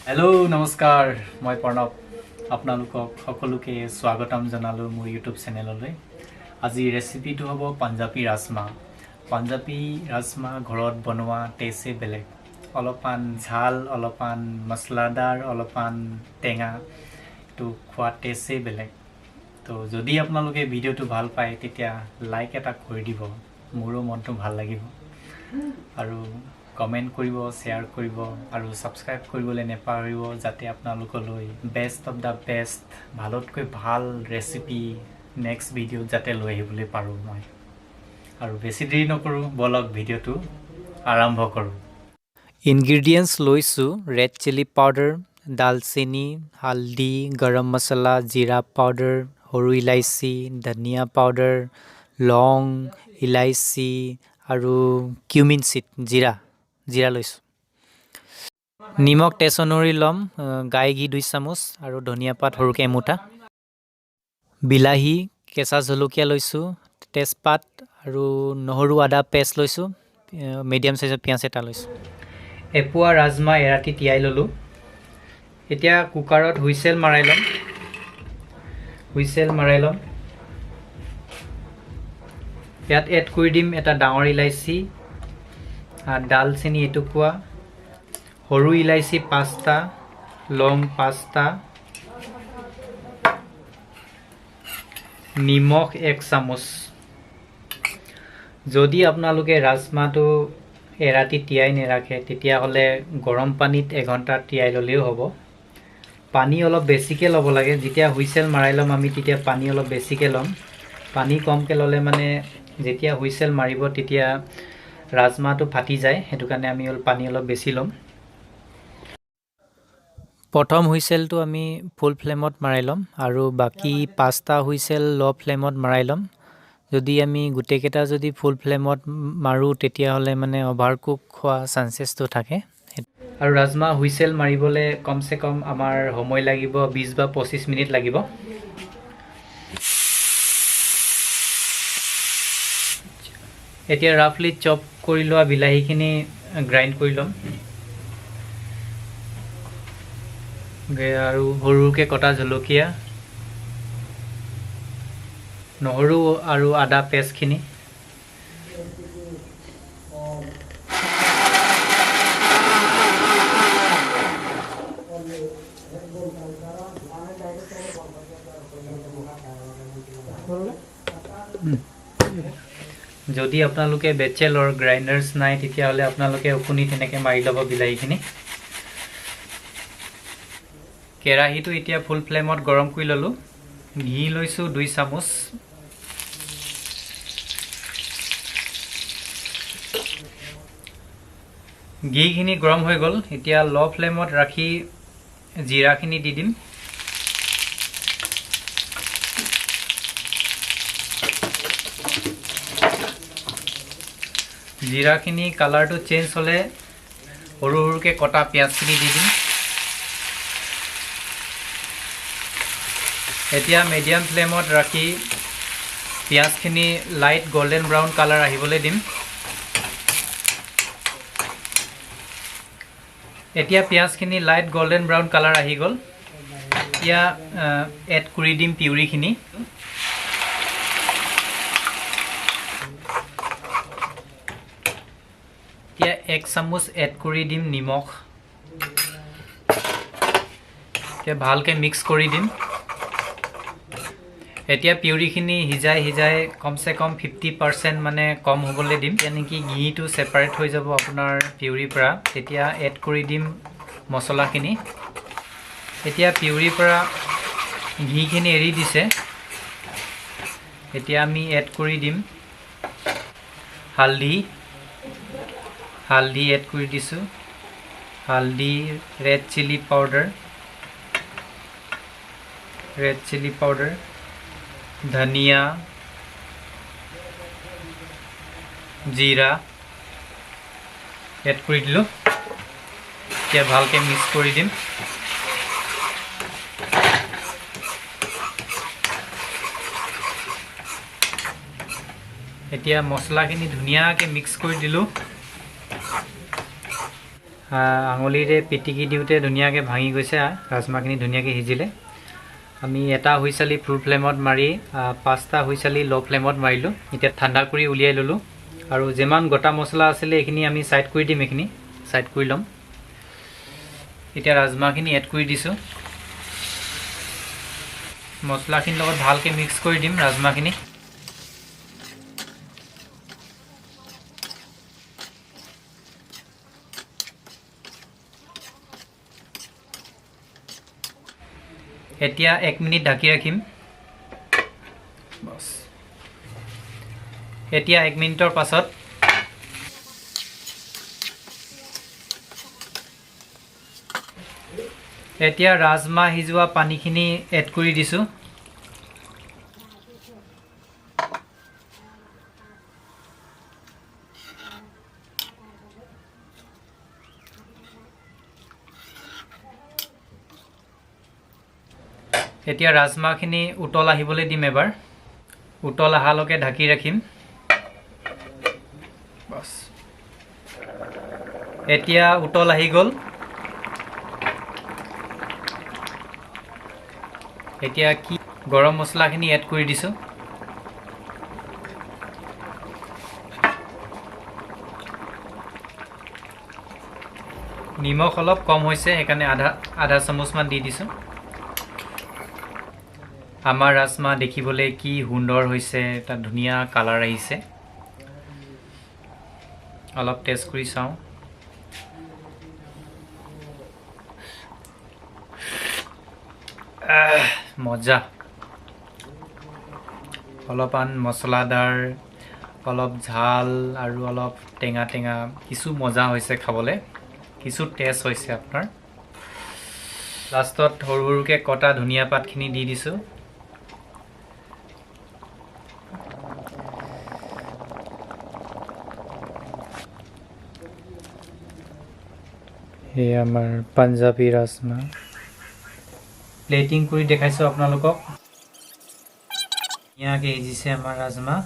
Hello नमस्कार मैं प्रणव आपनालोকক সকলোকে স্বাগতম জনালো মোৰ ইউটিউব চেনেললৈ। আজি ৰেচিপিটো হ'ব পাঞ্জাবী ৰাজমা ঘৰত বনোৱা টেষ্টে বেলেগ, অলপমান ঝাল, অলপমান মছলাদাৰ, অলপমান টেঙা, তো খোৱা টেষ্টে বেলেগ। তো যদি আপোনালোকে ভিডিঅ'টো ভাল পায় তেতিয়া লাইক এটা কৰি দিব, মোৰো মনটো ভাল লাগিব। আৰু কমেন্ট কৰিব, শেয়াৰ কৰিব আৰু সাবস্ক্ৰাইব কৰিবলৈ নেপাহৰিব, যাতে আপোনালোকলৈ বেষ্ট অফ দা বেষ্ট ভালতকৈ ভাল ৰেচিপি নেক্সট ভিডিঅ'ত যাতে লৈ আহিবলৈ পাৰোঁ মই। আৰু বেছি দেৰি নকৰোঁ, বলক ভিডিঅ'টো আৰম্ভ কৰোঁ। ইনগ্ৰিডিয়েণ্টছ লৈছোঁ ৰেড চিলি পাউডাৰ, দালচেনি, হালধি, গৰম মছলা, জিৰা পাউডাৰ, সৰু ইলাইচি, ধনিয়া পাউডাৰ, লং, ইলাইচি আৰু কিউমিন চিড, জিৰা লৈছোঁ। নিমখ টেষ্ট অনুসৰি ল'ম, গাই ঘি 2 চামুচ আৰু ধনিয়া পাত সৰুকৈ এমুঠা। বিলাহী, কেঁচা জলকীয়া লৈছোঁ, তেজপাত আৰু নহৰু আদা পেষ্ট লৈছোঁ, মিডিয়াম চাইজৰ পিঁয়াজ এটা লৈছোঁ। এপোৱা ৰাজমা এৰাতি তিয়াই ল'লোঁ। এতিয়া কুকাৰত হুইচেল মাৰাই ল'ম। ইয়াত এড কৰি দিম এটা ডাঙৰ ইলাইচি, দালচেনি এটুকুৰা, সৰু ইলাইচি 5টা, লং 5টা, নিমখ 1 চামুচ। যদি আপোনালোকে ৰাজমাটো এৰাতি তিয়াই নাৰাখে তেতিয়াহ'লে গৰম পানীত 1 ঘণ্টা তিয়াই ল'লেও হ'ব। পানী অলপ বেছিকৈ ল'ব লাগে, যেতিয়া হুইচেল মাৰাই ল'ম আমি তেতিয়া পানী অলপ বেছিকৈ ল'ম। পানী কমকৈ ল'লে মানে যেতিয়া হুইচেল মাৰিব তেতিয়া ৰাজমাটো ফাটি যায়, সেইটো কাৰণে আমি পানী অলপ বেছি ল'ম। প্ৰথম হুইচেলটো আমি ফুল ফ্লেমত মাৰাই ল'ম আৰু বাকী 5টা হুইচেল ল' ফ্লেমত মাৰাই ল'ম। যদি আমি গোটেইকেইটা যদি ফুল ফ্লেমত মাৰোঁ তেতিয়াহ'লে মানে অভাৰ কুক হোৱা চান্সেছটো থাকে। আৰু ৰাজমা হুইচেল মাৰিবলৈ কমচে কম আমাৰ সময় লাগিব 20 বা 25 মিনিট লাগিব। এতিয়া ৰাফলি চপ কৰি লোৱা বিলাহীখিনি গ্ৰাইণ্ড কৰি ল'ম আৰু সৰুকৈ কটা জলকীয়া, নহৰু আৰু আদা পেষ্টখিনি, যদি আপোনালোকে বেচেলৰ গ্ৰাইণ্ডাৰ্ছ নাই তেতিয়াহ'লে আপোনালোকে অকণি তেনেকৈ মাৰি ল'ব বিলাহীখিনি। কেৰাহীটো এতিয়া ফুল ফ্লেমত গৰম কৰি ল'লোঁ। ঘি লৈছোঁ 2 চামুচ। ঘিখিনি গৰম হৈ গ'ল, এতিয়া ল' ফ্লেমত ৰাখি জিৰাখিনি দি দিম। জিৰাখিনি কালাৰটো চেঞ্জ হ'লে সৰু সৰুকৈ কটা পিঁয়াজখিনি দি দিম। এতিয়া মিডিয়াম ফ্লেমত ৰাখি পিঁয়াজখিনি লাইট গল্ডেন ব্ৰাউন কালাৰ আহিবলৈ দিম। এতিয়া পিঁয়াজখিনি লাইট গল্ডেন ব্ৰাউন কালাৰ আহি গ'ল। এতিয়া এড কৰি দিম পিউৰিখিনি। এতিয়া 1 চামুচ এড কৰি দিম নিমখ। এতিয়া ভালকৈ মিক্স কৰি দিম। এতিয়া পিউৰিখিনি সিজাই কমচে কম 50% মানে কম হ'বলৈ দিম, নেকি ঘিটো ছেপাৰেট হৈ যাব আপোনাৰ পিউৰিৰ পৰা। তেতিয়া এড কৰি দিম মছলাখিনি। এতিয়া পিউৰিৰ পৰা ঘিখিনি এৰি দিছে, এতিয়া আমি এড কৰি দিম হালধি এড কৰি দিছোঁ, হালধি, ৰেড চিলি পাউডাৰ, ধনিয়া, জিৰা এড কৰি দিলোঁ। এতিয়া ভালকৈ মিক্স কৰি দিম। এতিয়া মছলাখিনি ধুনীয়াকৈ মিক্স কৰি দিলোঁ আঙুলিৰে পিটিকি দিওঁতে ধুনীয়াকৈ ভাঙি গৈছে। ৰাজমাহখিনি ধুনীয়াকৈ সিজিলে। আমি এটা হুইচালি ফুল ফ্লেমত মাৰি 5টা হুইচালি ল' ফ্লেমত মাৰিলোঁ। এতিয়া ঠাণ্ডা কৰি উলিয়াই ল'লোঁ আৰু যিমান গোটা মছলা আছিলে এইখিনি আমি ছাইড কৰি দিম। এইখিনি ছাইড কৰি ল'ম। এতিয়া ৰাজমাহখিনি এড কৰি দিছোঁ। মছলাখিনিৰ লগত ভালকৈ মিক্স কৰি দিম ৰাজমাহখিনি। এতিয়া 1 মিনিট ঢাকি ৰাখিম। বছ এতিয়া 1 মিনিটৰ পাছত এতিয়া ৰাজমাহ সিজোৱা পানীখিনি এড কৰি দিছোঁ। এতিয়া ৰাজমাহখিনি উতল আহিবলৈ দিম। এবাৰ উতল অহালৈকে ঢাকি ৰাখিম। বছ এতিয়া উতল আহি গ'ল। এতিয়া কি গৰম মছলাখিনি এড কৰি দিছোঁ। নিমখ অলপ কম হৈছে, সেইকাৰণে আধা চামুচমান দি দিছোঁ। আমাৰ ৰাজমাহ দেখিবলৈ কি সুন্দৰ হৈছে, এটা ধুনীয়া কালাৰ আহিছে। অলপ টেষ্ট কৰি চাওঁ। মজা। অলপমান মছলাদাৰ, অলপ ঝাল আৰু অলপ টেঙা টেঙা, কিছু মজা হৈছে খাবলৈ, কিছু টেষ্ট হৈছে আপোনাৰ। লাষ্টত সৰু সৰুকৈ কটা ধনিয়া পাতখিনি দি দিছোঁ। এই আমাৰ পাঞ্জাবী ৰাজমাহ প্লেটিং কৰি দেখাইছোঁ আপোনালোকক। ধুনীয়াকৈ সিজিছে আমাৰ ৰাজমাহ।